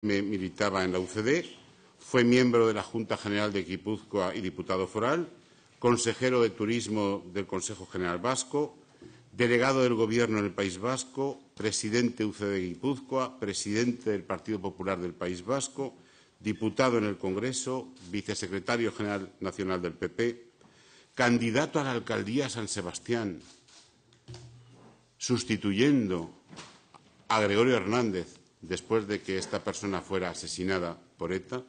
militaba en la UCD, fue miembro de la Junta General de Guipúzcoa y diputado foral, consejero de Turismo del Consejo General Vasco, delegado del Gobierno en el País Vasco, presidente UCD de Guipúzcoa, presidente del Partido Popular del País Vasco, diputado en el Congreso, vicesecretario general nacional del PP, candidato a la alcaldía de San Sebastián, sustituyendo a Gregorio Hernández después de que esta persona fuera asesinada por ETA,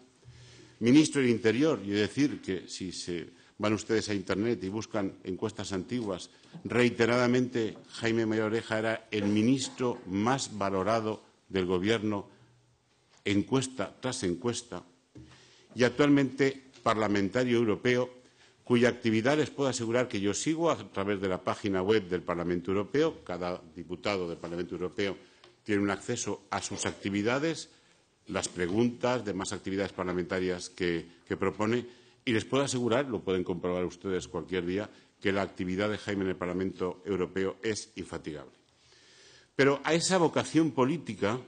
ministro del Interior, y decir que si se van ustedes a Internet y buscan encuestas antiguas, reiteradamente Jaime María Oreja era el ministro más valorado del Gobierno, encuesta tras encuesta, y actualmente parlamentario europeo, cuya actividad les puedo asegurar que yo sigo a través de la página web del Parlamento Europeo. Cada diputado del Parlamento Europeo tiene un acceso a sus actividades, las preguntas, demás actividades parlamentarias que propone, y les puedo asegurar, lo pueden comprobar ustedes cualquier día, que la actividad de Jaime en el Parlamento Europeo es infatigable. Pero a esa vocación política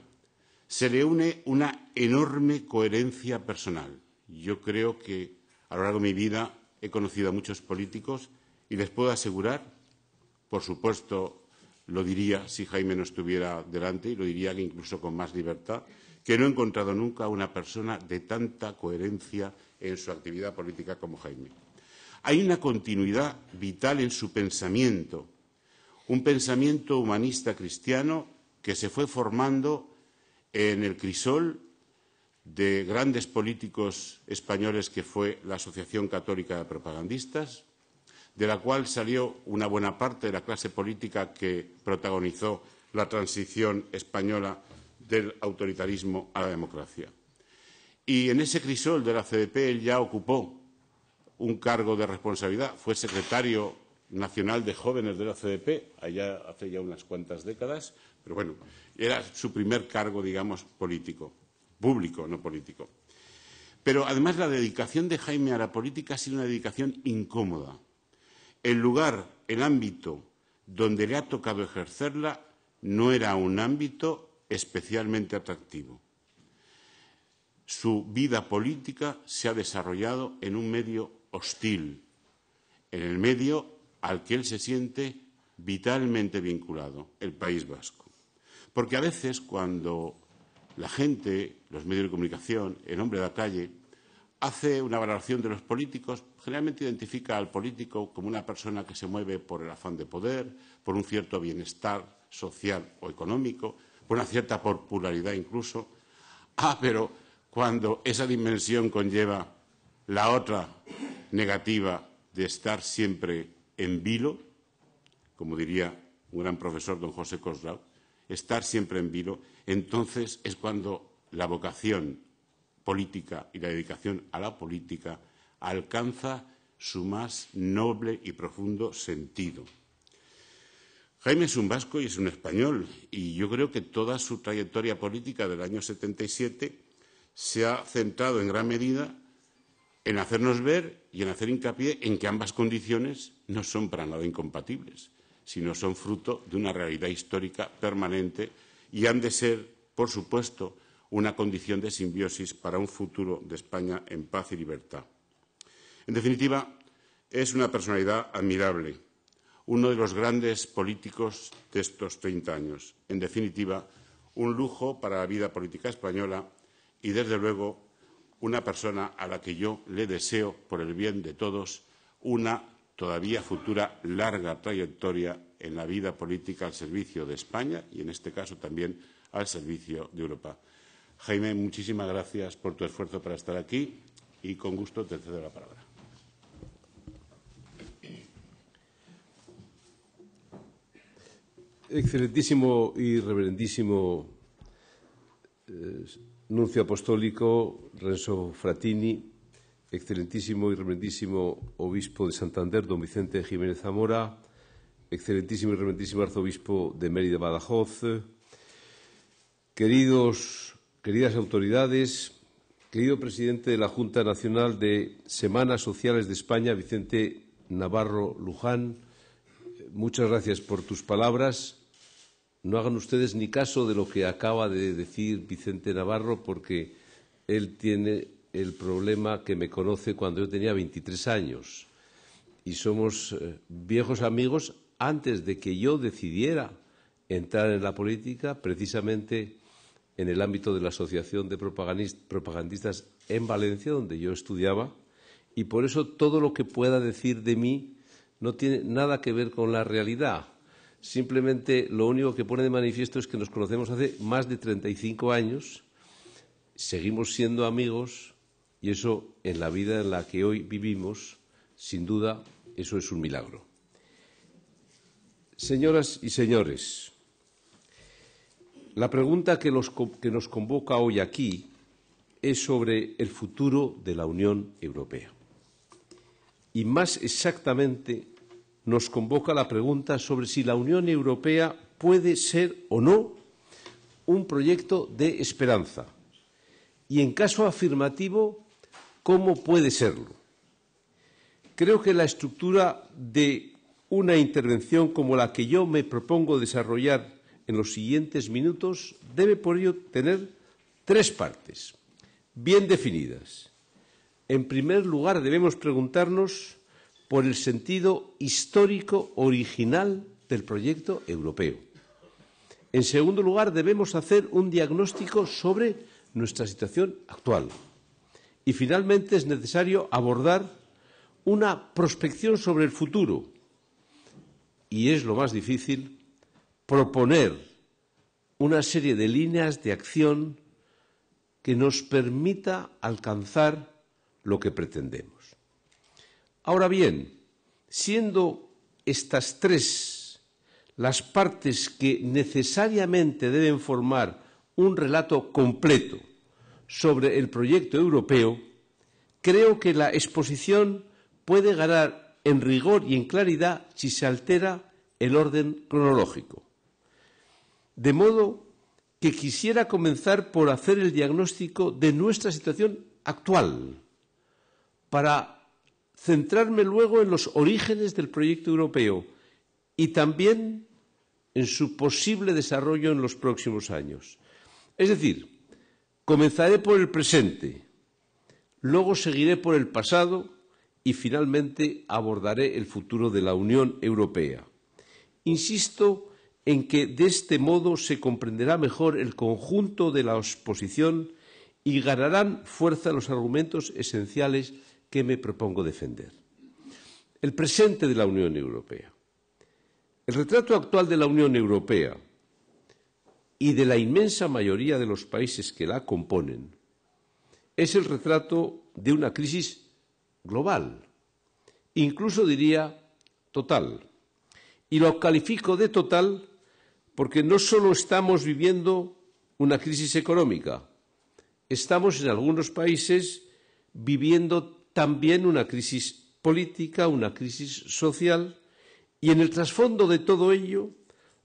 se le une una enorme coherencia personal. Yo creo que a lo largo de mi vida he conocido a muchos políticos y les puedo asegurar, por supuesto, lo diría si Jaime no estuviera delante, y lo diría incluso con más libertad, que no he encontrado nunca una persona de tanta coherencia en su actividad política como Jaime. Hay una continuidad vital en su pensamiento, un pensamiento humanista cristiano que se fue formando en el crisol de grandes políticos españoles que fue la Asociación Católica de Propagandistas, de la cual salió una buena parte de la clase política que protagonizó la transición española del autoritarismo a la democracia. Y en ese crisol de la CDP él ya ocupó un cargo de responsabilidad. Fue secretario nacional de jóvenes de la CDP, allá hace ya unas cuantas décadas, pero bueno, era su primer cargo, digamos, político, público, no político. Pero además la dedicación de Jaime a la política ha sido una dedicación incómoda. El lugar, el ámbito donde le ha tocado ejercerla no era un ámbito especialmente atractivo. Su vida política se ha desarrollado en un medio hostil, en el medio al que él se siente vitalmente vinculado, el País Vasco. Porque a veces cuando la gente, los medios de comunicación, el hombre de la calle, hace una valoración de los políticos, generalmente identifica al político como una persona que se mueve por el afán de poder, por un cierto bienestar social o económico, por una cierta popularidad incluso. Pero cuando esa dimensión conlleva la otra negativa de estar siempre en vilo, como diría un gran profesor, don José Coslao, estar siempre en vilo, entonces es cuando la vocación política y la dedicación a la política alcanza su más noble y profundo sentido. Jaime es un vasco y es un español, y yo creo que toda su trayectoria política del año 77 se ha centrado en gran medida en hacernos ver y en hacer hincapié en que ambas condiciones no son para nada incompatibles, sino son fruto de una realidad histórica permanente y han de ser, por supuesto, una condición de simbiosis para un futuro de España en paz y libertad. En definitiva, es una personalidad admirable, uno de los grandes políticos de estos 30 años. En definitiva, un lujo para la vida política española y, desde luego, una persona a la que yo le deseo, por el bien de todos, una todavía futura larga trayectoria en la vida política al servicio de España y, en este caso, también al servicio de Europa. Jaime, muchísimas gracias por tu esfuerzo para estar aquí y con gusto te cedo la palabra. Excelentísimo y reverendísimo nuncio apostólico Renzo Frattini, excelentísimo y reverendísimo obispo de Santander, don Vicente Jiménez Zamora, excelentísimo y reverendísimo arzobispo de Mérida Badajoz, queridas autoridades, querido presidente de la Junta Nacional de Semanas Sociales de España, Vicente Navarro Luján, muchas gracias por tus palabras. no hagan ustedes ni caso de lo que acaba de decir Vicente Navarro, porque él tiene el problema que me conoce cuando yo tenía 23 años. Y somos viejos amigos antes de que yo decidiera entrar en la política, precisamente en el ámbito de la Asociación de Propagandistas en Valencia, donde yo estudiaba, y por eso todo lo que pueda decir de mí no tiene nada que ver con la realidad. Simplemente lo único que pone de manifiesto es que nos conocemos hace más de 35 años, seguimos siendo amigos y eso, en la vida en la que hoy vivimos, sin duda, eso es un milagro. Señoras y señores, la pregunta que nos convoca hoy aquí es sobre el futuro de la Unión Europea. Y más exactamente nos convoca la pregunta sobre si la Unión Europea puede ser o no un proyecto de esperanza. Y en caso afirmativo, ¿cómo puede serlo? Creo que la estructura de una intervención como la que yo me propongo desarrollar en los siguientes minutos debe por ello tener tres partes bien definidas. En primer lugar, debemos preguntarnos por el sentido histórico original del proyecto europeo. En segundo lugar, debemos hacer un diagnóstico sobre nuestra situación actual. Y finalmente es necesario abordar una prospección sobre el futuro. Y es lo más difícil, proponer una serie de líneas de acción que nos permita alcanzar lo que pretendemos. Ahora bien, siendo estas tres las partes que necesariamente deben formar un relato completo sobre el proyecto europeo, creo que la exposición puede ganar en rigor y en claridad si se altera el orden cronológico. De modo que quisiera comenzar por hacer el diagnóstico de nuestra situación actual, para centrarme luego en los orígenes del proyecto europeo y también en su posible desarrollo en los próximos años. Es decir, comenzaré por el presente, luego seguiré por el pasado y finalmente abordaré el futuro de la Unión Europea. Insisto en que de este modo se comprenderá mejor el conjunto de la exposición y ganarán fuerza los argumentos esenciales que me propongo defender. El presente de la Unión Europea. El retrato actual de la Unión Europea y de la inmensa mayoría de los países que la componen es el retrato de una crisis global, incluso diría total. Y lo califico de total porque no solo estamos viviendo una crisis económica, estamos en algunos países viviendo también una crisis política, una crisis social, y en el trasfondo de todo ello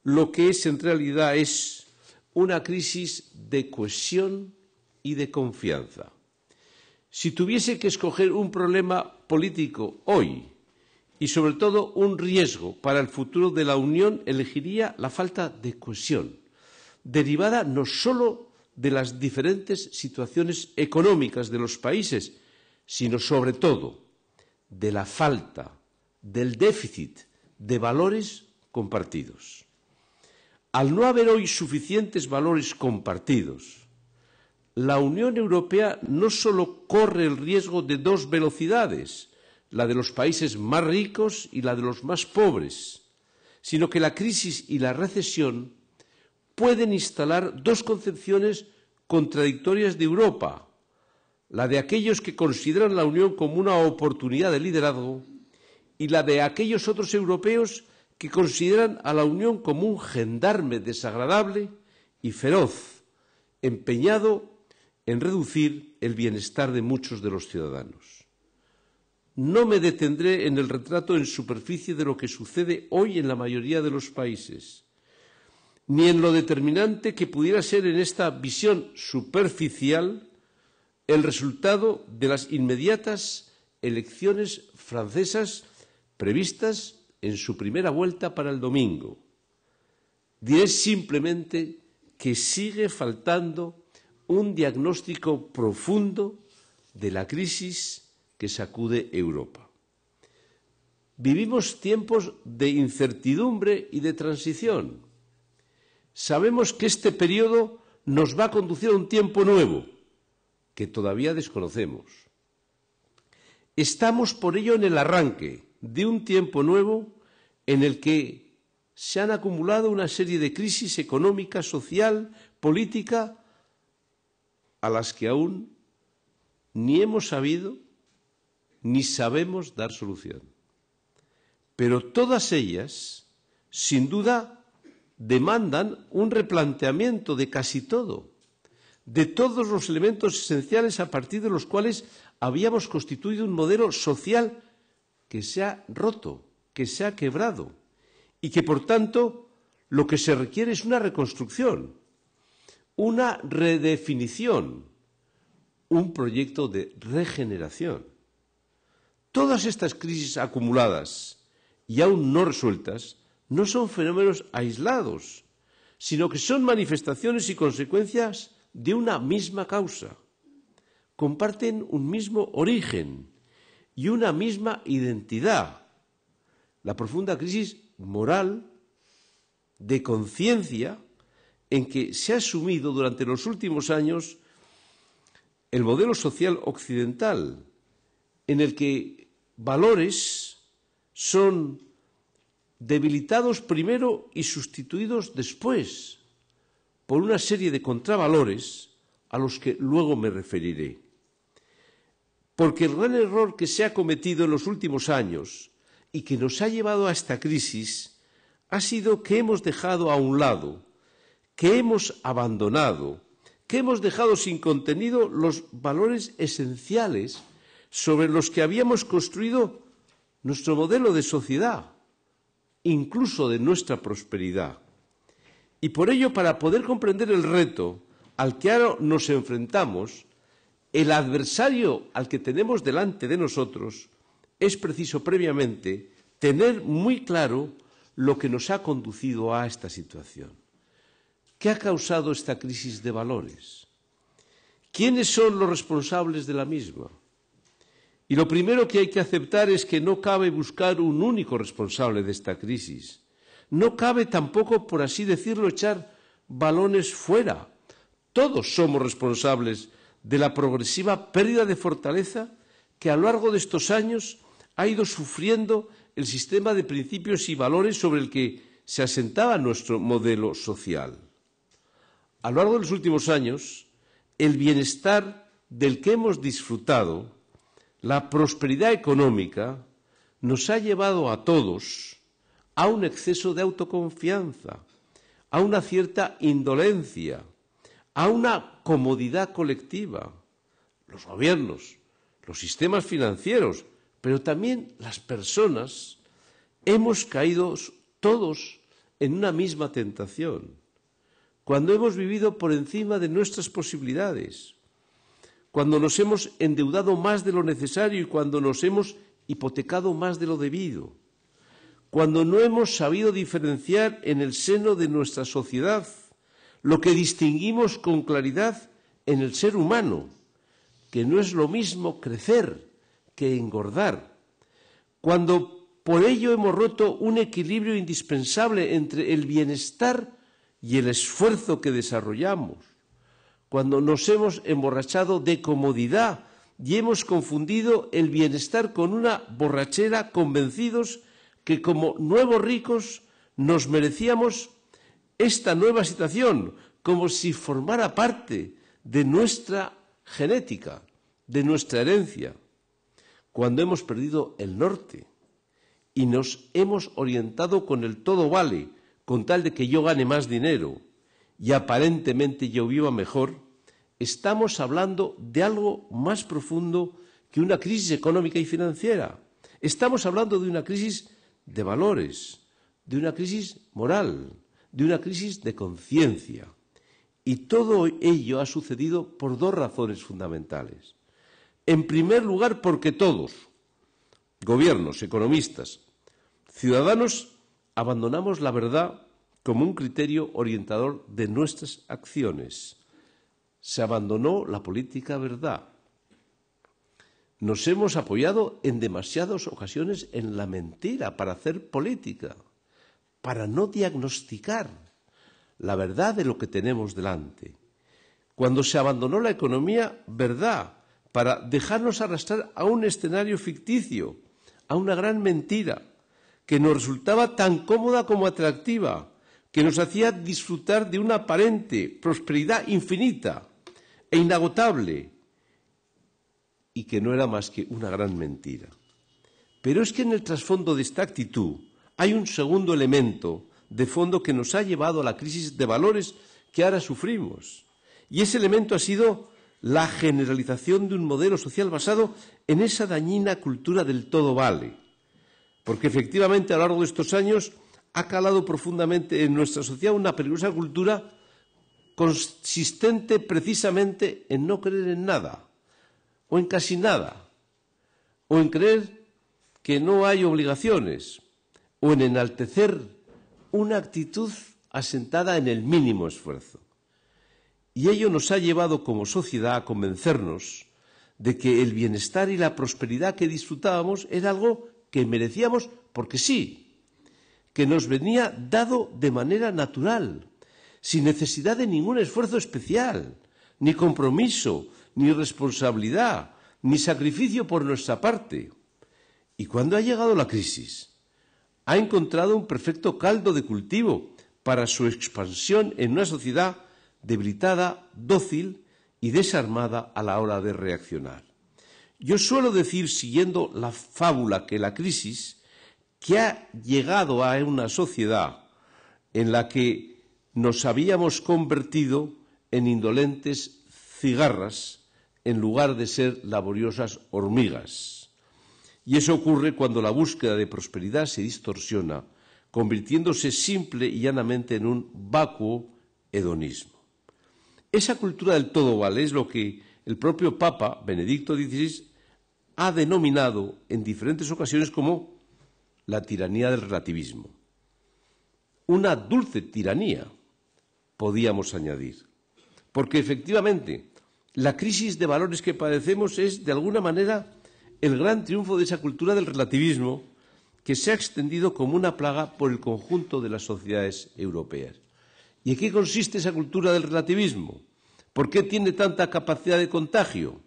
lo que es en realidad es una crisis de cohesión y de confianza. Si tuviese que escoger un problema político hoy y sobre todo un riesgo para el futuro de la Unión, elegiría la falta de cohesión, derivada no solo de las diferentes situaciones económicas de los países, sino sobre todo de la falta, del déficit de valores compartidos. Al no haber hoy suficientes valores compartidos, la Unión Europea no solo corre el riesgo de dos velocidades, la de los países más ricos y la de los más pobres, sino que la crisis y la recesión pueden instalar dos concepciones contradictorias de Europa, la de aquellos que consideran la Unión como una oportunidad de liderazgo y la de aquellos otros europeos que consideran a la Unión como un gendarme desagradable y feroz, empeñado en reducir el bienestar de muchos de los ciudadanos. No me detendré en el retrato en superficie de lo que sucede hoy en la mayoría de los países, ni en lo determinante que pudiera ser en esta visión superficial el resultado de las inmediatas elecciones francesas previstas en su primera vuelta para el domingo. Diré simplemente que sigue faltando un diagnóstico profundo de la crisis que sacude Europa. Vivimos tiempos de incertidumbre y de transición. Sabemos que este periodo nos va a conducir a un tiempo nuevo, que todavía desconocemos. Estamos por ello en el arranque de un tiempo nuevo en el que se han acumulado una serie de crisis económica, social, política, a las que aún ni hemos sabido ni sabemos dar solución. Pero todas ellas, sin duda, demandan un replanteamiento de casi todo, de todos los elementos esenciales a partir de los cuales habíamos constituido un modelo social que se ha roto, que se ha quebrado y que, por tanto, lo que se requiere es una reconstrucción, una redefinición, un proyecto de regeneración. Todas estas crisis acumuladas y aún no resueltas no son fenómenos aislados, sino que son manifestaciones y consecuencias de una misma causa. Comparten un mismo origen y una misma identidad. La profunda crisis moral, de conciencia, en que se ha asumido durante los últimos años el modelo social occidental, en el que valores son debilitados primero y sustituidos después por una serie de contravalores a los que luego me referiré. Porque el gran error que se ha cometido en los últimos años y que nos ha llevado a esta crisis ha sido que hemos dejado a un lado, que hemos abandonado, que hemos dejado sin contenido los valores esenciales sobre los que habíamos construido nuestro modelo de sociedad, incluso de nuestra prosperidad. Y por ello, para poder comprender el reto al que ahora nos enfrentamos, el adversario al que tenemos delante de nosotros, es preciso previamente tener muy claro lo que nos ha conducido a esta situación. ¿Qué ha causado esta crisis de valores? ¿Quiénes son los responsables de la misma? Y lo primero que hay que aceptar es que no cabe buscar un único responsable de esta crisis. No cabe tampoco, por así decirlo, echar balones fuera. Todos somos responsables de la progresiva pérdida de fortaleza que a lo largo de estos años ha ido sufriendo el sistema de principios y valores sobre el que se asentaba nuestro modelo social. A lo largo de los últimos años, el bienestar del que hemos disfrutado, la prosperidad económica, nos ha llevado a todos a un exceso de autoconfianza, a una cierta indolencia, a una comodidad colectiva. Los gobiernos, los sistemas financieros, pero también las personas, hemos caído todos en una misma tentación, cuando hemos vivido por encima de nuestras posibilidades, cuando nos hemos endeudado más de lo necesario y cuando nos hemos hipotecado más de lo debido, cuando no hemos sabido diferenciar en el seno de nuestra sociedad lo que distinguimos con claridad en el ser humano, que no es lo mismo crecer que engordar, cuando por ello hemos roto un equilibrio indispensable entre el bienestar y el esfuerzo que desarrollamos, cuando nos hemos emborrachado de comodidad y hemos confundido el bienestar con una borrachera, convencidos que como nuevos ricos nos merecíamos esta nueva situación, como si formara parte de nuestra genética, de nuestra herencia, cuando hemos perdido el norte y nos hemos orientado con el todo vale, con tal de que yo gane más dinero y aparentemente yo viva mejor, estamos hablando de algo más profundo que una crisis económica y financiera. Estamos hablando de una crisis de valores, de una crisis moral, de una crisis de conciencia. Y todo ello ha sucedido por dos razones fundamentales. En primer lugar, porque todos, gobiernos, economistas, ciudadanos, abandonamos la verdad como un criterio orientador de nuestras acciones. Se abandonó la política verdad. Nos hemos apoyado en demasiadas ocasiones en la mentira para hacer política, para no diagnosticar la verdad de lo que tenemos delante. Cuando se abandonó la economía verdad para dejarnos arrastrar a un escenario ficticio, a una gran mentira, que nos resultaba tan cómoda como atractiva, que nos hacía disfrutar de una aparente prosperidad infinita e inagotable, y que no era más que una gran mentira. Pero es que en el trasfondo de esta actitud hay un segundo elemento de fondo que nos ha llevado a la crisis de valores que ahora sufrimos. Y ese elemento ha sido la generalización de un modelo social basado en esa dañina cultura del todo vale. Porque efectivamente a lo largo de estos años ha calado profundamente en nuestra sociedad una peligrosa cultura consistente precisamente en no creer en nada, o en casi nada, o en creer que no hay obligaciones, o en enaltecer una actitud asentada en el mínimo esfuerzo. Y ello nos ha llevado como sociedad a convencernos de que el bienestar y la prosperidad que disfrutábamos era algo que merecíamos porque sí, que nos venía dado de manera natural, sin necesidad de ningún esfuerzo especial, ni compromiso, ni responsabilidad, ni sacrificio por nuestra parte. Y cuando ha llegado la crisis, ha encontrado un perfecto caldo de cultivo para su expansión en una sociedad debilitada, dócil y desarmada a la hora de reaccionar. Yo suelo decir, siguiendo la fábula, que la crisis que ha llegado a una sociedad en la que nos habíamos convertido en indolentes cigarras en lugar de ser laboriosas hormigas. Y eso ocurre cuando la búsqueda de prosperidad se distorsiona, convirtiéndose simple y llanamente en un vacuo hedonismo. Esa cultura del todo vale es lo que el propio Papa Benedicto XVI ha denominado en diferentes ocasiones como la tiranía del relativismo. Una dulce tiranía, podíamos añadir, porque efectivamente la crisis de valores que padecemos es, de alguna manera, el gran triunfo de esa cultura del relativismo que se ha extendido como una plaga por el conjunto de las sociedades europeas. ¿Y en qué consiste esa cultura del relativismo? ¿Por qué tiene tanta capacidad de contagio?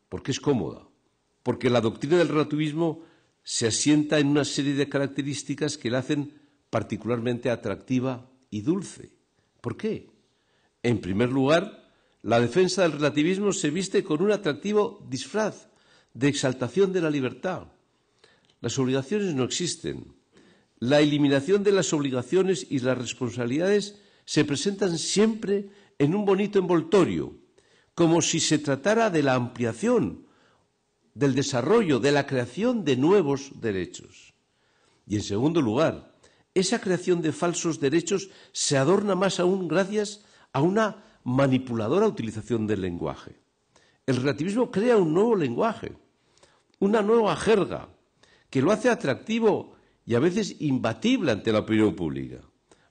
Porque es cómoda, porque la doctrina del relativismo se asienta en una serie de características que la hacen particularmente atractiva y dulce. ¿Por qué? En primer lugar, la defensa del relativismo se viste con un atractivo disfraz de exaltación de la libertad. Las obligaciones no existen. La eliminación de las obligaciones y las responsabilidades se presentan siempre en un bonito envoltorio, como si se tratara de la ampliación, del desarrollo, de la creación de nuevos derechos. Y en segundo lugar, esa creación de falsos derechos se adorna más aún gracias a una manipuladora utilización del lenguaje. El relativismo crea un nuevo lenguaje, una nueva jerga, que lo hace atractivo y a veces imbatible ante la opinión pública.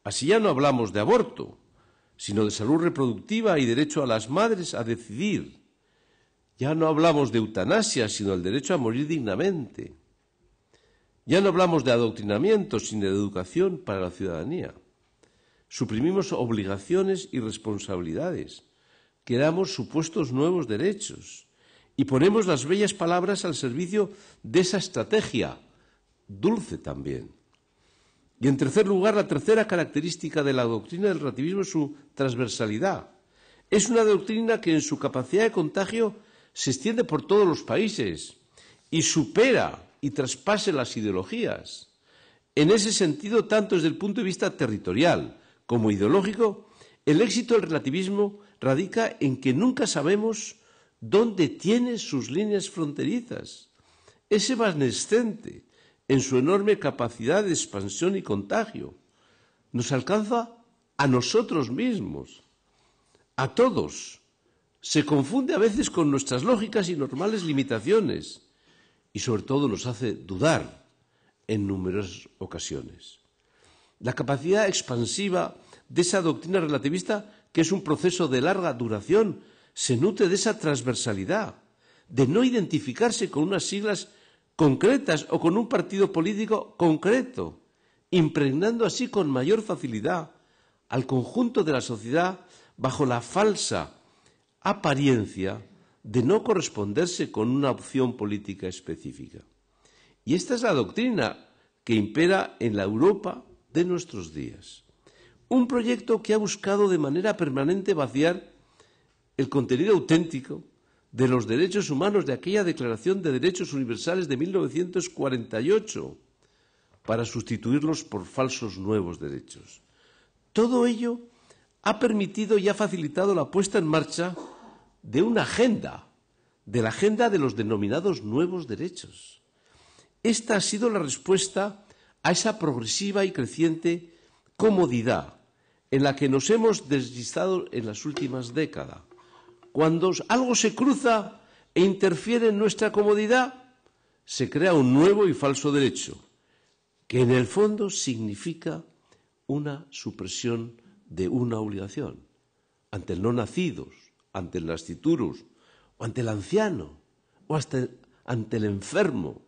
Así ya no hablamos de aborto, sino de salud reproductiva y derecho a las madres a decidir. Ya no hablamos de eutanasia, sino del derecho a morir dignamente. Ya no hablamos de adoctrinamiento, sino de educación para la ciudadanía. Suprimimos obligaciones y responsabilidades, creamos supuestos nuevos derechos y ponemos las bellas palabras al servicio de esa estrategia, dulce también. Y en tercer lugar, la tercera característica de la doctrina del relativismo es su transversalidad. Es una doctrina que en su capacidad de contagio se extiende por todos los países y supera y traspase las ideologías. En ese sentido, tanto desde el punto de vista territorial como ideológico, el éxito del relativismo radica en que nunca sabemos dónde tiene sus líneas fronterizas. Es evanescente en su enorme capacidad de expansión y contagio. Nos alcanza a nosotros mismos, a todos. Se confunde a veces con nuestras lógicas y normales limitaciones y sobre todo nos hace dudar en numerosas ocasiones. la capacidad expansiva de esa doctrina relativista, que es un proceso de larga duración, se nutre de esa transversalidad, de no identificarse con unas siglas concretas o con un partido político concreto, impregnando así con mayor facilidad al conjunto de la sociedad bajo la falsa apariencia de no corresponderse con una opción política específica. Y esta es la doctrina que impera en la Europa de nuestros días. Un proyecto que ha buscado de manera permanente vaciar el contenido auténtico de los derechos humanos de aquella Declaración de Derechos Universales de 1948 para sustituirlos por falsos nuevos derechos. Todo ello ha permitido y ha facilitado la puesta en marcha de una agenda, de la agenda de los denominados nuevos derechos. Esta ha sido la respuesta a esa progresiva y creciente comodidad en la que nos hemos deslizado en las últimas décadas. Cuando algo se cruza e interfiere en nuestra comodidad, se crea un nuevo y falso derecho, que en el fondo significa una supresión de una obligación ante el no nacidos, ante el nasciturus, o ante el anciano, o hasta ante el enfermo.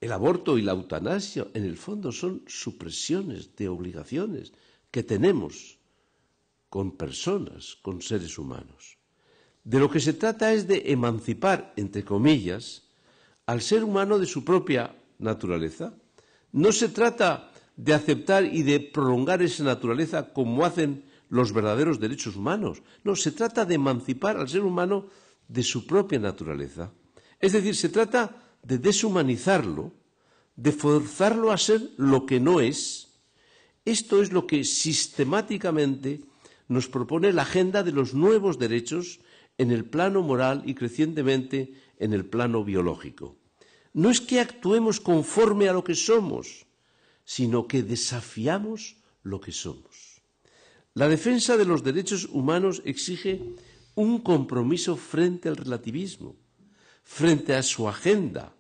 El aborto y la eutanasia, en el fondo, son supresiones de obligaciones que tenemos con personas, con seres humanos. De lo que se trata es de emancipar, entre comillas, al ser humano de su propia naturaleza. No se trata de aceptar y de prolongar esa naturaleza como hacen los verdaderos derechos humanos. No, se trata de emancipar al ser humano de su propia naturaleza. Es decir, se trata de deshumanizarlo, de forzarlo a ser lo que no es. Esto es lo que sistemáticamente nos propone la agenda de los nuevos derechos en el plano moral y crecientemente en el plano biológico. No es que actuemos conforme a lo que somos, sino que desafiamos lo que somos. La defensa de los derechos humanos exige un compromiso frente al relativismo, frente a su agenda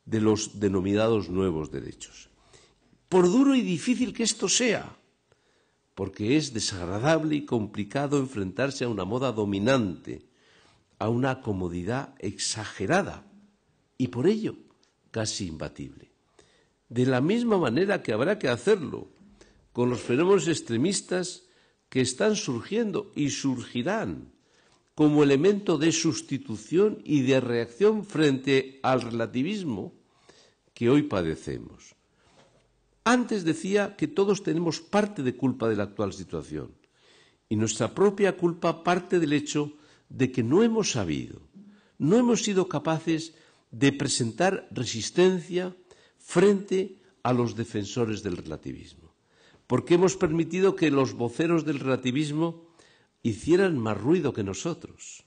de los denominados nuevos derechos. Por duro y difícil que esto sea, porque es desagradable y complicado enfrentarse a una moda dominante, a una comodidad exagerada y por ello casi imbatible. De la misma manera que habrá que hacerlo con los fenómenos extremistas que están surgiendo y surgirán como elemento de sustitución y de reacción frente al relativismo que hoy padecemos. Antes decía que todos tenemos parte de culpa de la actual situación y nuestra propia culpa parte del hecho de que no hemos sabido, no hemos sido capaces de presentar resistencia frente a los defensores del relativismo, porque hemos permitido que los voceros del relativismo hicieran más ruido que nosotros,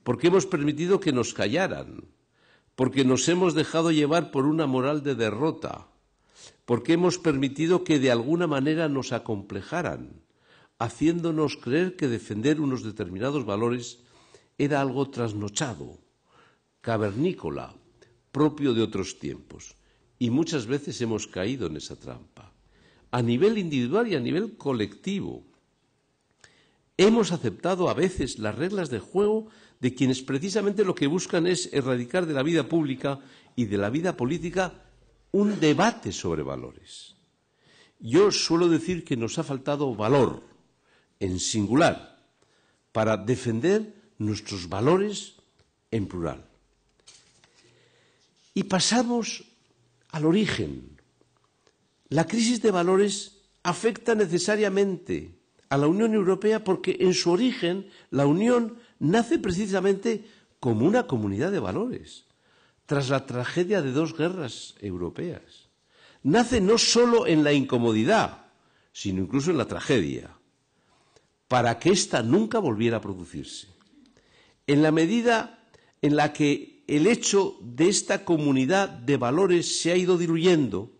porque hemos permitido que nos callaran, porque nos hemos dejado llevar por una moral de derrota, porque hemos permitido que de alguna manera nos acomplejaran, haciéndonos creer que defender unos determinados valores era algo trasnochado, cavernícola, propio de otros tiempos. Y muchas veces hemos caído en esa trampa, a nivel individual y a nivel colectivo. Hemos aceptado a veces las reglas de juego de quienes precisamente lo que buscan es erradicar de la vida pública y de la vida política un debate sobre valores. Yo suelo decir que nos ha faltado valor, en singular, para defender nuestros valores en plural. Y pasamos al origen. La crisis de valores afecta necesariamente a la Unión Europea porque en su origen la Unión nace precisamente como una comunidad de valores, tras la tragedia de 2 guerras europeas. Nace no solo en la incomodidad, sino incluso en la tragedia, para que ésta nunca volviera a producirse. En la medida en la que el hecho de esta comunidad de valores se ha ido diluyendo,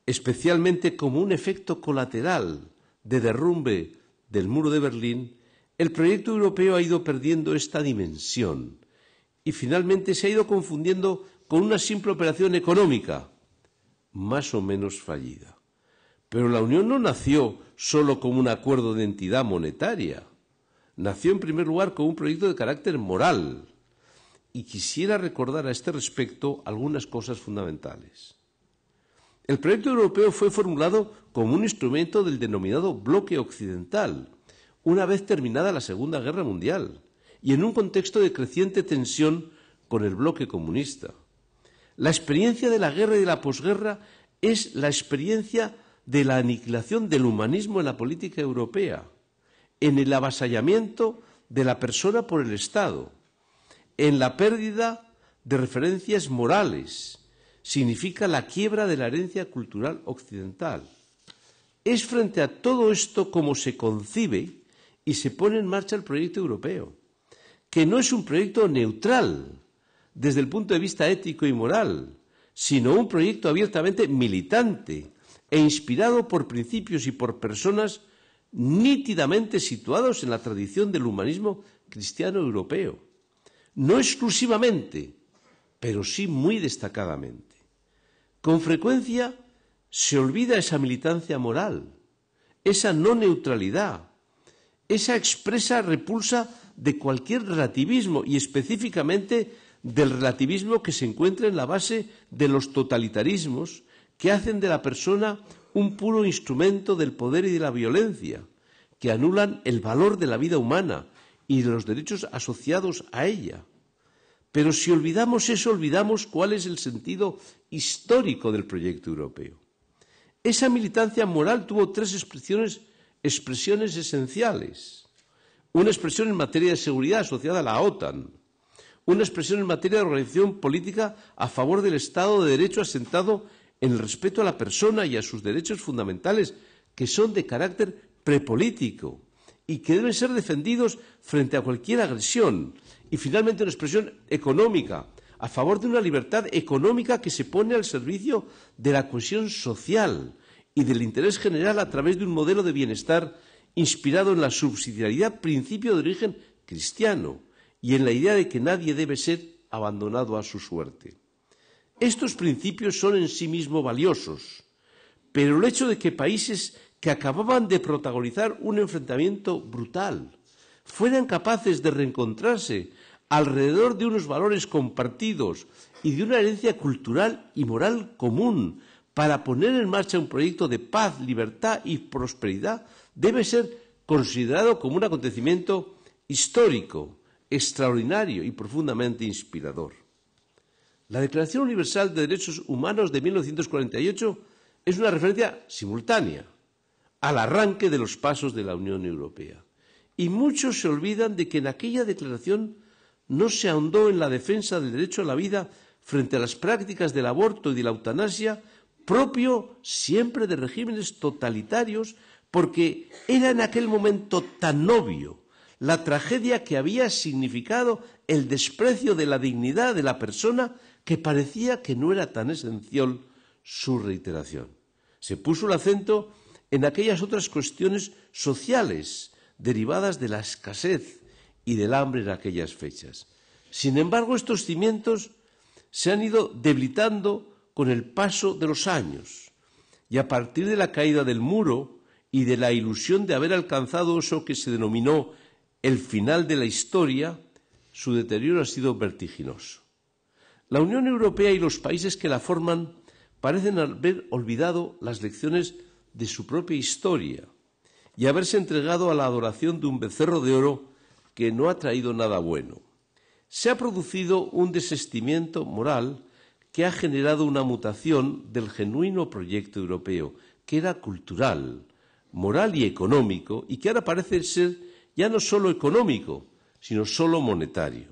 especialmente como un efecto colateral de derrumbe del muro de Berlín, el proyecto europeo ha ido perdiendo esta dimensión y finalmente se ha ido confundiendo con una simple operación económica, más o menos fallida. Pero la Unión no nació solo como un acuerdo de entidad monetaria. Nació en primer lugar como un proyecto de carácter moral. Y quisiera recordar a este respecto algunas cosas fundamentales. El proyecto europeo fue formulado como un instrumento del denominado bloque occidental, una vez terminada la Segunda Guerra Mundial, y en un contexto de creciente tensión con el bloque comunista. La experiencia de la guerra y de la posguerra es la experiencia de la aniquilación del humanismo en la política europea, en el avasallamiento de la persona por el Estado, en la pérdida de referencias morales. Significa la quiebra de la herencia cultural occidental. Es frente a todo esto como se concibe y se pone en marcha el proyecto europeo, que no es un proyecto neutral desde el punto de vista ético y moral, sino un proyecto abiertamente militante e inspirado por principios y por personas nítidamente situados en la tradición del humanismo cristiano europeo. No exclusivamente, pero sí muy destacadamente. Con frecuencia se olvida esa militancia moral, esa no neutralidad, esa expresa repulsa de cualquier relativismo y específicamente del relativismo que se encuentra en la base de los totalitarismos que hacen de la persona un puro instrumento del poder y de la violencia, que anulan el valor de la vida humana y de los derechos asociados a ella. Pero si olvidamos eso, olvidamos cuál es el sentido histórico del proyecto europeo. Esa militancia moral tuvo tres expresiones esenciales. Una expresión en materia de seguridad asociada a la OTAN. Una expresión en materia de organización política a favor del Estado de Derecho asentado en el respeto a la persona y a sus derechos fundamentales, que son de carácter prepolítico y que deben ser defendidos frente a cualquier agresión. Y finalmente una expresión económica, a favor de una libertad económica que se pone al servicio de la cohesión social y del interés general a través de un modelo de bienestar inspirado en la subsidiariedad, principio de origen cristiano, y en la idea de que nadie debe ser abandonado a su suerte. Estos principios son en sí mismos valiosos, pero el hecho de que países que acababan de protagonizar un enfrentamiento brutal fueran capaces de reencontrarse alrededor de unos valores compartidos y de una herencia cultural y moral común para poner en marcha un proyecto de paz, libertad y prosperidad debe ser considerado como un acontecimiento histórico, extraordinario y profundamente inspirador. La Declaración Universal de Derechos Humanos de 1948 es una referencia simultánea al arranque de los pasos de la Unión Europea. Y muchos se olvidan de que en aquella declaración no se ahondó en la defensa del derecho a la vida frente a las prácticas del aborto y de la eutanasia, propio siempre de regímenes totalitarios, porque era en aquel momento tan obvio la tragedia que había significado el desprecio de la dignidad de la persona que parecía que no era tan esencial su reiteración. Se puso el acento en aquellas otras cuestiones sociales derivadas de la escasez y del hambre en aquellas fechas. Sin embargo, estos cimientos se han ido debilitando con el paso de los años y a partir de la caída del muro y de la ilusión de haber alcanzado eso que se denominó el final de la historia, su deterioro ha sido vertiginoso. La Unión Europea y los países que la forman parecen haber olvidado las lecciones de su propia historia y haberse entregado a la adoración de un becerro de oro que no ha traído nada bueno. Se ha producido un desistimiento moral que ha generado una mutación del genuino proyecto europeo, que era cultural, moral y económico, y que ahora parece ser ya no solo económico, sino solo monetario.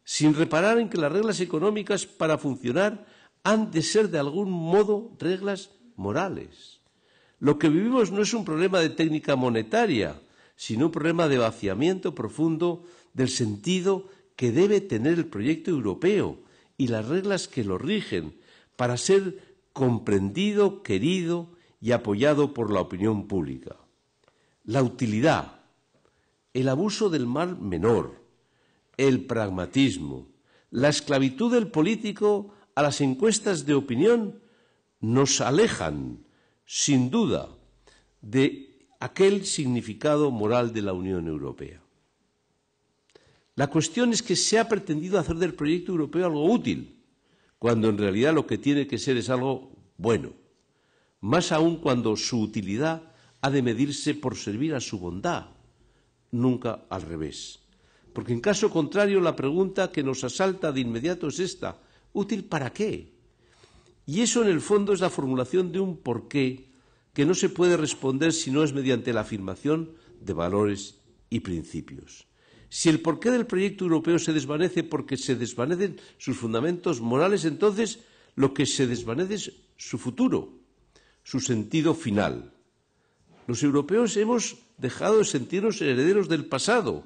Sin reparar en que las reglas económicas para funcionar han de ser de algún modo reglas morales. Lo que vivimos no es un problema de técnica monetaria, sino un problema de vaciamiento profundo del sentido que debe tener el proyecto europeo y las reglas que lo rigen para ser comprendido, querido y apoyado por la opinión pública. La utilidad, el abuso del mal menor, el pragmatismo, la esclavitud del político a las encuestas de opinión nos alejan, sin duda, de aquel significado moral de la Unión Europea. La cuestión es que se ha pretendido hacer del proyecto europeo algo útil, cuando en realidad lo que tiene que ser es algo bueno, más aún cuando su utilidad ha de medirse por servir a su bondad, nunca al revés. Porque en caso contrario la pregunta que nos asalta de inmediato es esta: ¿útil para qué? Y eso en el fondo es la formulación de un porqué que no se puede responder si no es mediante la afirmación de valores y principios. Si el porqué del proyecto europeo se desvanece porque se desvanecen sus fundamentos morales, entonces lo que se desvanece es su futuro, su sentido final. Los europeos hemos dejado de sentirnos herederos del pasado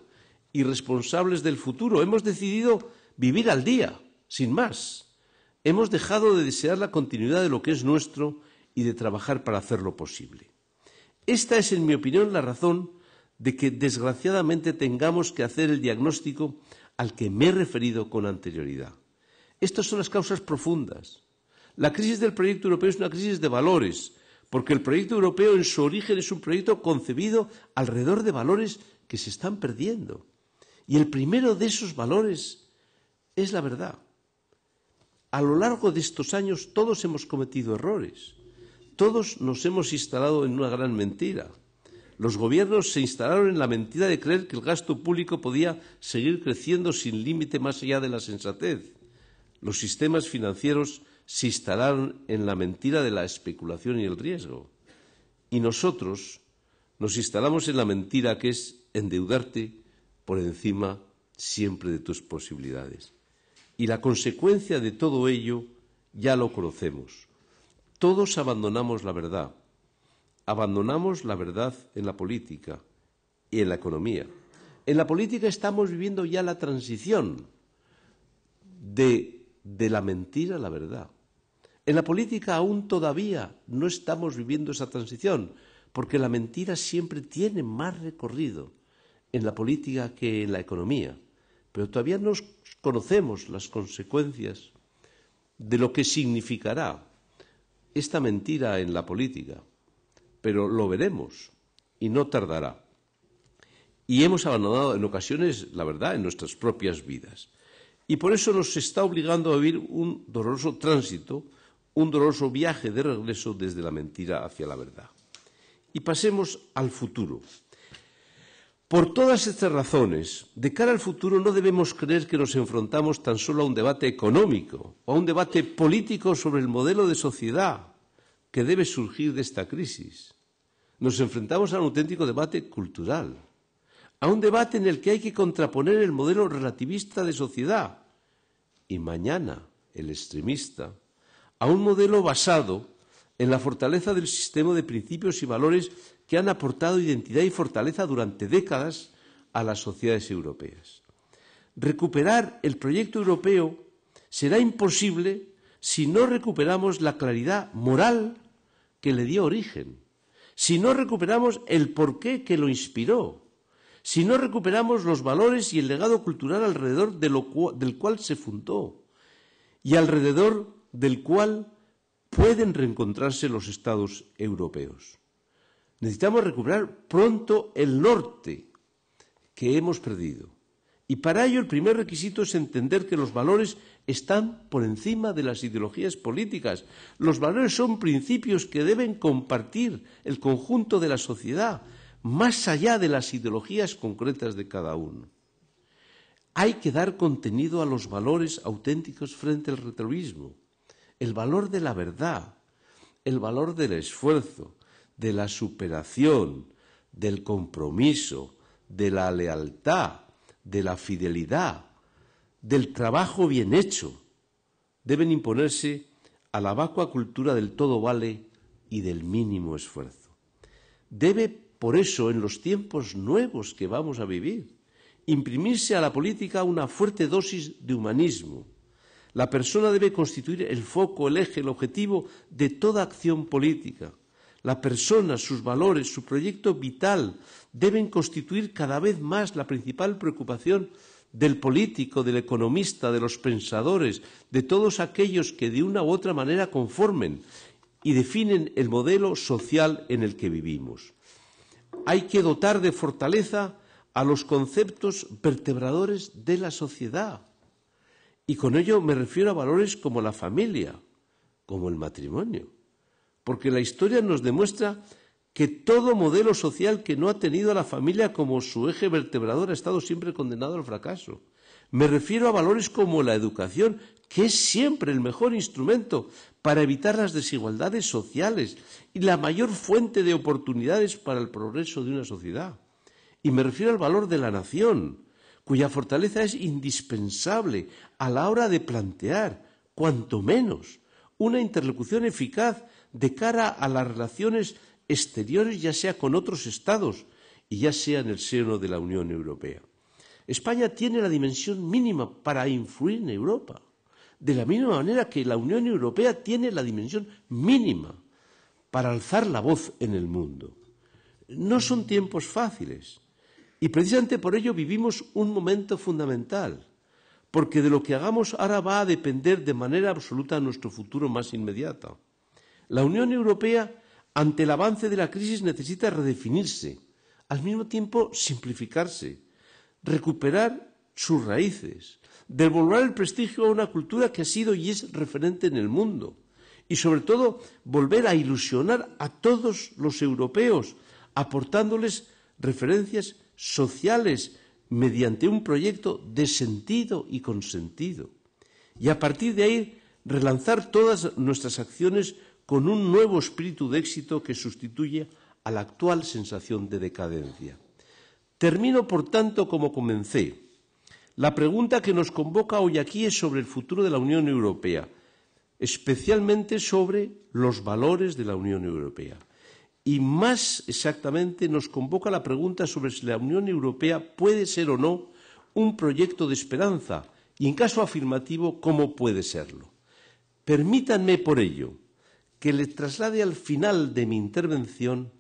y responsables del futuro. Hemos decidido vivir al día, sin más. Hemos dejado de desear la continuidad de lo que es nuestro y de trabajar para hacerlo posible. Esta es, en mi opinión, la razón de que, desgraciadamente, tengamos que hacer el diagnóstico al que me he referido con anterioridad. Estas son las causas profundas. La crisis del proyecto europeo es una crisis de valores, porque el proyecto europeo en su origen es un proyecto concebido alrededor de valores que se están perdiendo. Y el primero de esos valores es la verdad. A lo largo de estos años todos hemos cometido errores. Todos nos hemos instalado en una gran mentira. Los gobiernos se instalaron en la mentira de creer que el gasto público podía seguir creciendo sin límite más allá de la sensatez. Los sistemas financieros se instalaron en la mentira de la especulación y el riesgo. Y nosotros nos instalamos en la mentira que es endeudarte por encima siempre de tus posibilidades. Y la consecuencia de todo ello ya lo conocemos. Todos abandonamos la verdad. Abandonamos la verdad en la política y en la economía. En la política estamos viviendo ya la transición de la mentira a la verdad. En la política aún todavía no estamos viviendo esa transición, porque la mentira siempre tiene más recorrido en la política que en la economía. Pero todavía no conocemos las consecuencias de lo que significará esta mentira en la política. Pero lo veremos y no tardará. Y hemos abandonado en ocasiones la verdad en nuestras propias vidas. Y por eso nos está obligando a vivir un doloroso tránsito, un doloroso viaje de regreso desde la mentira hacia la verdad. Y pasemos al futuro. Por todas estas razones, de cara al futuro no debemos creer que nos enfrentamos tan solo a un debate económico o a un debate político sobre el modelo de sociedad que debe surgir de esta crisis. Nos enfrentamos a un auténtico debate cultural, a un debate en el que hay que contraponer el modelo relativista de sociedad y mañana el extremista, a un modelo basado en la fortaleza del sistema de principios y valores que han aportado identidad y fortaleza durante décadas a las sociedades europeas. Recuperar el proyecto europeo será imposible si no recuperamos la claridad moral que le dio origen, si no recuperamos el porqué que lo inspiró, si no recuperamos los valores y el legado cultural alrededor del cual se fundó y alrededor del cual pueden reencontrarse los Estados europeos. Necesitamos recuperar pronto el norte que hemos perdido. Y para ello el primer requisito es entender que los valores están por encima de las ideologías políticas. Los valores son principios que deben compartir el conjunto de la sociedad, más allá de las ideologías concretas de cada uno. Hay que dar contenido a los valores auténticos frente al relativismo. El valor de la verdad, el valor del esfuerzo, de la superación, del compromiso, de la lealtad, de la fidelidad, del trabajo bien hecho, deben imponerse a la vacua cultura del todo vale y del mínimo esfuerzo. Debe, por eso, en los tiempos nuevos que vamos a vivir, imprimirse a la política una fuerte dosis de humanismo. La persona debe constituir el foco, el eje, el objetivo de toda acción política. La persona, sus valores, su proyecto vital deben constituir cada vez más la principal preocupación del político, del economista, de los pensadores, de todos aquellos que de una u otra manera conformen y definen el modelo social en el que vivimos. Hay que dotar de fortaleza a los conceptos vertebradores de la sociedad. Y con ello me refiero a valores como la familia, como el matrimonio. Porque la historia nos demuestra que todo modelo social que no ha tenido a la familia como su eje vertebrador ha estado siempre condenado al fracaso. Me refiero a valores como la educación, que es siempre el mejor instrumento para evitar las desigualdades sociales y la mayor fuente de oportunidades para el progreso de una sociedad. Y me refiero al valor de la nación, cuya fortaleza es indispensable a la hora de plantear, cuanto menos, una interlocución eficaz de cara a las relaciones exteriores, ya sea con otros Estados y ya sea en el seno de la Unión Europea. España tiene la dimensión mínima para influir en Europa, de la misma manera que la Unión Europea tiene la dimensión mínima para alzar la voz en el mundo. No son tiempos fáciles y precisamente por ello vivimos un momento fundamental, porque de lo que hagamos ahora va a depender de manera absoluta nuestro futuro más inmediato. La Unión Europea, ante el avance de la crisis, necesita redefinirse, al mismo tiempo simplificarse, recuperar sus raíces, devolver el prestigio a una cultura que ha sido y es referente en el mundo y, sobre todo, volver a ilusionar a todos los europeos, aportándoles referencias sociales mediante un proyecto de sentido y consentido. Y a partir de ahí, relanzar todas nuestras acciones con un nuevo espíritu de éxito que sustituye a la actual sensación de decadencia. Termino, por tanto, como comencé. La pregunta que nos convoca hoy aquí es sobre el futuro de la Unión Europea, especialmente sobre los valores de la Unión Europea. Y más exactamente nos convoca la pregunta sobre si la Unión Europea puede ser o no un proyecto de esperanza y, en caso afirmativo, cómo puede serlo. Permítanme, por ello, que le traslade al final de mi intervención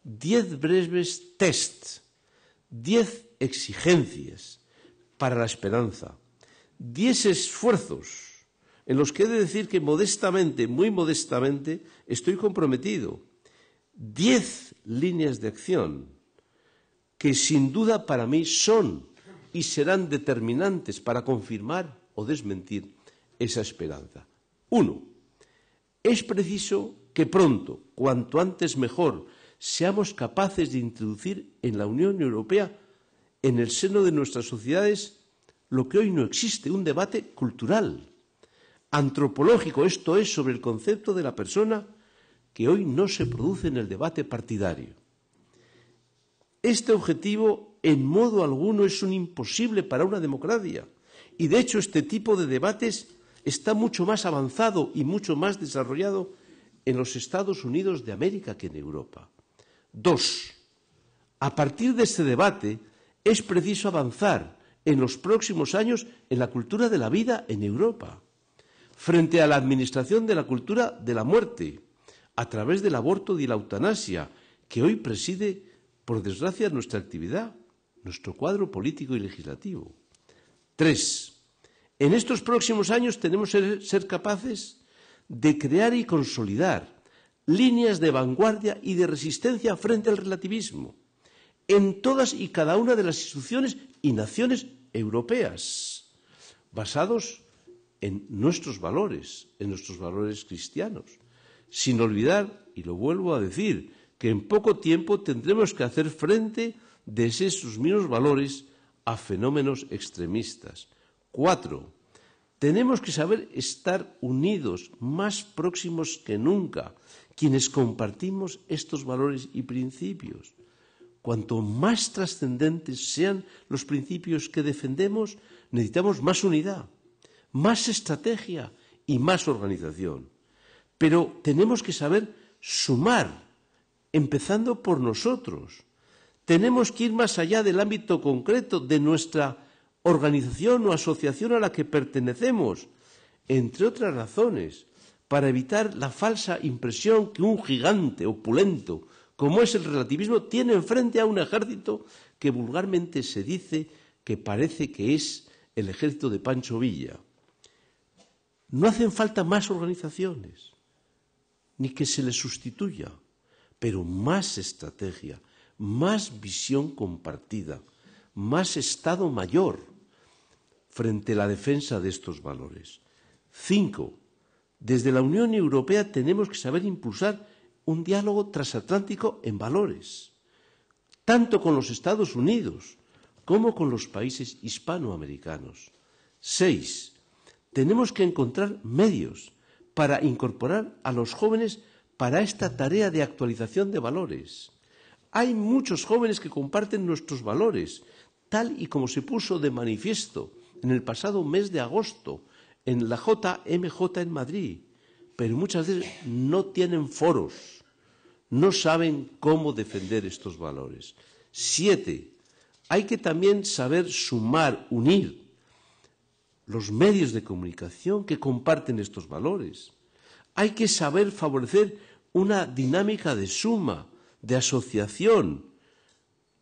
10 breves tests, 10 exigencias para la esperanza, 10 esfuerzos en los que he de decir que modestamente, muy modestamente, estoy comprometido, 10 líneas de acción que sin duda para mí son y serán determinantes para confirmar o desmentir esa esperanza. 1. Es preciso que pronto, cuanto antes mejor, seamos capaces de introducir en la Unión Europea, en el seno de nuestras sociedades, lo que hoy no existe, un debate cultural, antropológico, esto es, sobre el concepto de la persona, que hoy no se produce en el debate partidario. Este objetivo, en modo alguno, es un imposible para una democracia, y de hecho este tipo de debates está mucho más avanzado y mucho más desarrollado en los Estados Unidos de América que en Europa. 2. A partir de este debate es preciso avanzar en los próximos años en la cultura de la vida en Europa, frente a la administración de la cultura de la muerte, a través del aborto y la eutanasia, que hoy preside, por desgracia, nuestra actividad, nuestro cuadro político y legislativo. 3. En estos próximos años tenemos que ser capaces de crear y consolidar líneas de vanguardia y de resistencia frente al relativismo en todas y cada una de las instituciones y naciones europeas, basados en nuestros valores cristianos, sin olvidar, y lo vuelvo a decir, que en poco tiempo tendremos que hacer frente desde esos mismos valores a fenómenos extremistas. 4. Tenemos que saber estar unidos, más próximos que nunca, quienes compartimos estos valores y principios. Cuanto más trascendentes sean los principios que defendemos, necesitamos más unidad, más estrategia y más organización. Pero tenemos que saber sumar, empezando por nosotros. Tenemos que ir más allá del ámbito concreto de nuestra organización o asociación a la que pertenecemos, entre otras razones, para evitar la falsa impresión que un gigante opulento, como es el relativismo, tiene enfrente a un ejército que vulgarmente se dice que parece que es el ejército de Pancho Villa. No hacen falta más organizaciones, ni que se le sustituya, pero más estrategia, más visión compartida, más Estado mayor frente a la defensa de estos valores. 5. Desde la Unión Europea tenemos que saber impulsar un diálogo transatlántico en valores, tanto con los Estados Unidos como con los países hispanoamericanos. 6. Tenemos que encontrar medios para incorporar a los jóvenes para esta tarea de actualización de valores. Hay muchos jóvenes que comparten nuestros valores, tal y como se puso de manifiesto en el pasado mes de agosto en la JMJ en Madrid, pero muchas veces no tienen foros, no saben cómo defender estos valores. 7. Hay que también saber sumar, unir los medios de comunicación que comparten estos valores. Hay que saber favorecer una dinámica de suma, de asociación,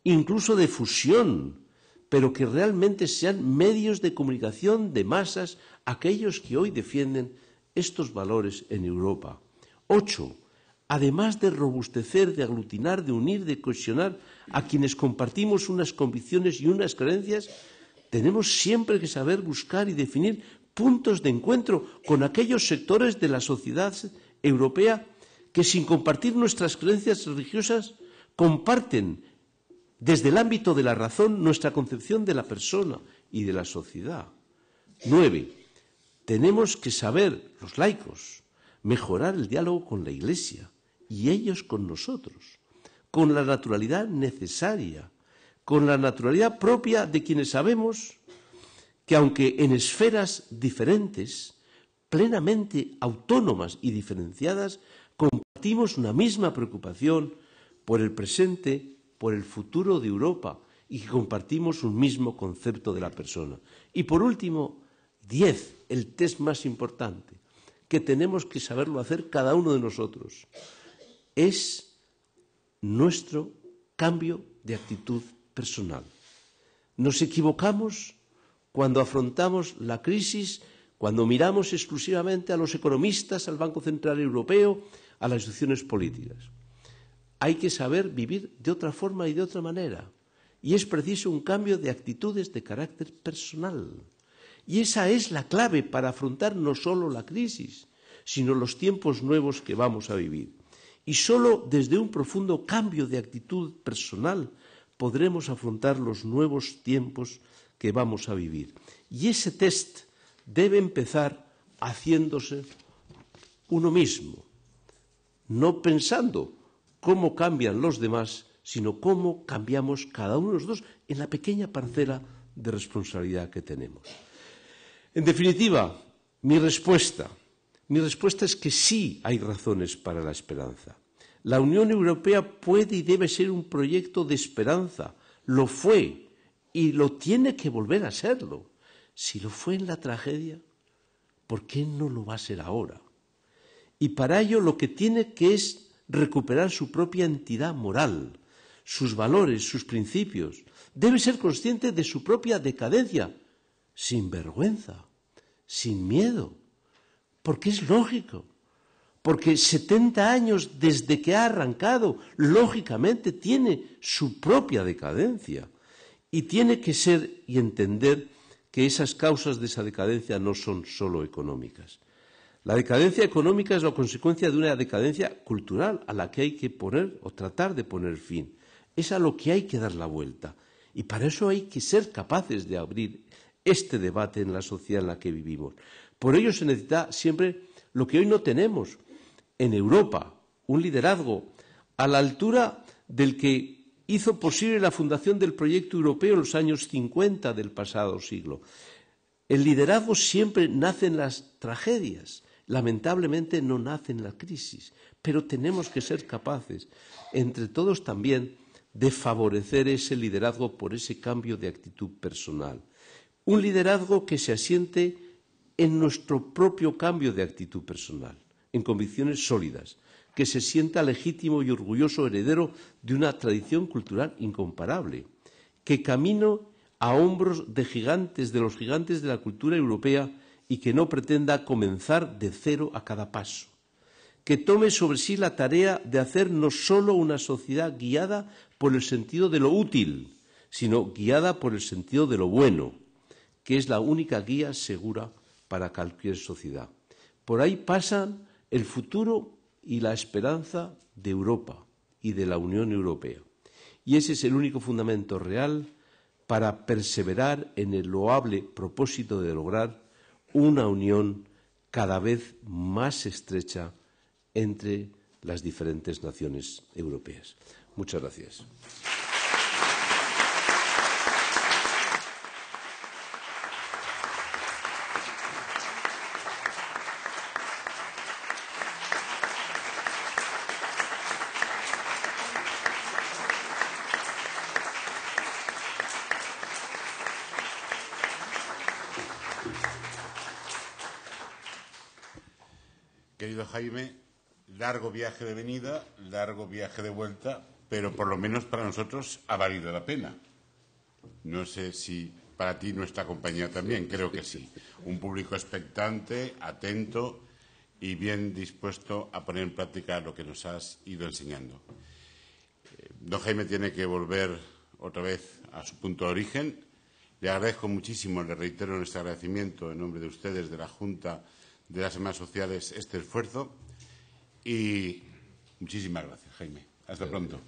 incluso de fusión, pero que realmente sean medios de comunicación de masas aquellos que hoy defienden estos valores en Europa. 8. Además de robustecer, de aglutinar, de unir, de cohesionar a quienes compartimos unas convicciones y unas creencias, tenemos siempre que saber buscar y definir puntos de encuentro con aquellos sectores de la sociedad europea que, sin compartir nuestras creencias religiosas, comparten desde el ámbito de la razón nuestra concepción de la persona y de la sociedad. 9. Tenemos que saber, los laicos, mejorar el diálogo con la Iglesia y ellos con nosotros, con la naturalidad necesaria, con la naturalidad propia de quienes sabemos que, aunque en esferas diferentes, plenamente autónomas y diferenciadas, compartimos una misma preocupación por el presente, por el futuro de Europa y que compartimos un mismo concepto de la persona. Y por último, 10, el test más importante, que tenemos que saberlo hacer cada uno de nosotros, es nuestro cambio de actitud personal. Nos equivocamos cuando afrontamos la crisis, cuando miramos exclusivamente a los economistas, al Banco Central Europeo, a las instituciones políticas. Hay que saber vivir de otra forma y de otra manera. Y es preciso un cambio de actitudes de carácter personal. Y esa es la clave para afrontar no solo la crisis, sino los tiempos nuevos que vamos a vivir. Y solo desde un profundo cambio de actitud personal podremos afrontar los nuevos tiempos que vamos a vivir. Y ese test debe empezar haciéndose uno mismo, no pensando cómo cambian los demás, sino cómo cambiamos cada uno de nosotros en la pequeña parcela de responsabilidad que tenemos. En definitiva, mi respuesta es que sí hay razones para la esperanza. La Unión Europea puede y debe ser un proyecto de esperanza. Lo fue y lo tiene que volver a serlo. Si lo fue en la tragedia, ¿por qué no lo va a ser ahora? Y para ello lo que tiene que es recuperar su propia entidad moral, sus valores, sus principios. Debe ser consciente de su propia decadencia, sin vergüenza, sin miedo, porque es lógico, porque 70 años desde que ha arrancado, lógicamente tiene su propia decadencia y tiene que ser y entender que esas causas de esa decadencia no son solo económicas. La decadencia económica es la consecuencia de una decadencia cultural a la que hay que poner o tratar de poner fin. Es a lo que hay que dar la vuelta. Y para eso hay que ser capaces de abrir este debate en la sociedad en la que vivimos. Por ello se necesita siempre lo que hoy no tenemos en Europa, un liderazgo a la altura del que hizo posible la fundación del proyecto europeo en los años 50 del pasado siglo. El liderazgo siempre nace en las tragedias, lamentablemente no nace en la crisis, pero tenemos que ser capaces, entre todos también, de favorecer ese liderazgo por ese cambio de actitud personal. Un liderazgo que se asiente en nuestro propio cambio de actitud personal, en convicciones sólidas, que se sienta legítimo y orgulloso heredero de una tradición cultural incomparable, que camino a hombros de los gigantes de la cultura europea y que no pretenda comenzar de cero a cada paso, que tome sobre sí la tarea de hacer no solo una sociedad guiada por el sentido de lo útil, sino guiada por el sentido de lo bueno, que es la única guía segura para cualquier sociedad. Por ahí pasan el futuro y la esperanza de Europa y de la Unión Europea. Y ese es el único fundamento real para perseverar en el loable propósito de lograr una unión cada vez más estrecha entre las diferentes naciones europeas. Muchas gracias. Querido Jaime, largo viaje de venida, largo viaje de vuelta, pero por lo menos para nosotros ha valido la pena. No sé si para ti nuestra compañía también, creo que sí. Un público expectante, atento y bien dispuesto a poner en práctica lo que nos has ido enseñando. Don Jaime tiene que volver otra vez a su punto de origen. Le agradezco muchísimo, le reitero nuestro agradecimiento en nombre de ustedes, de la Junta de las Semanas Sociales, este esfuerzo. Y muchísimas gracias, Jaime. Hasta pronto.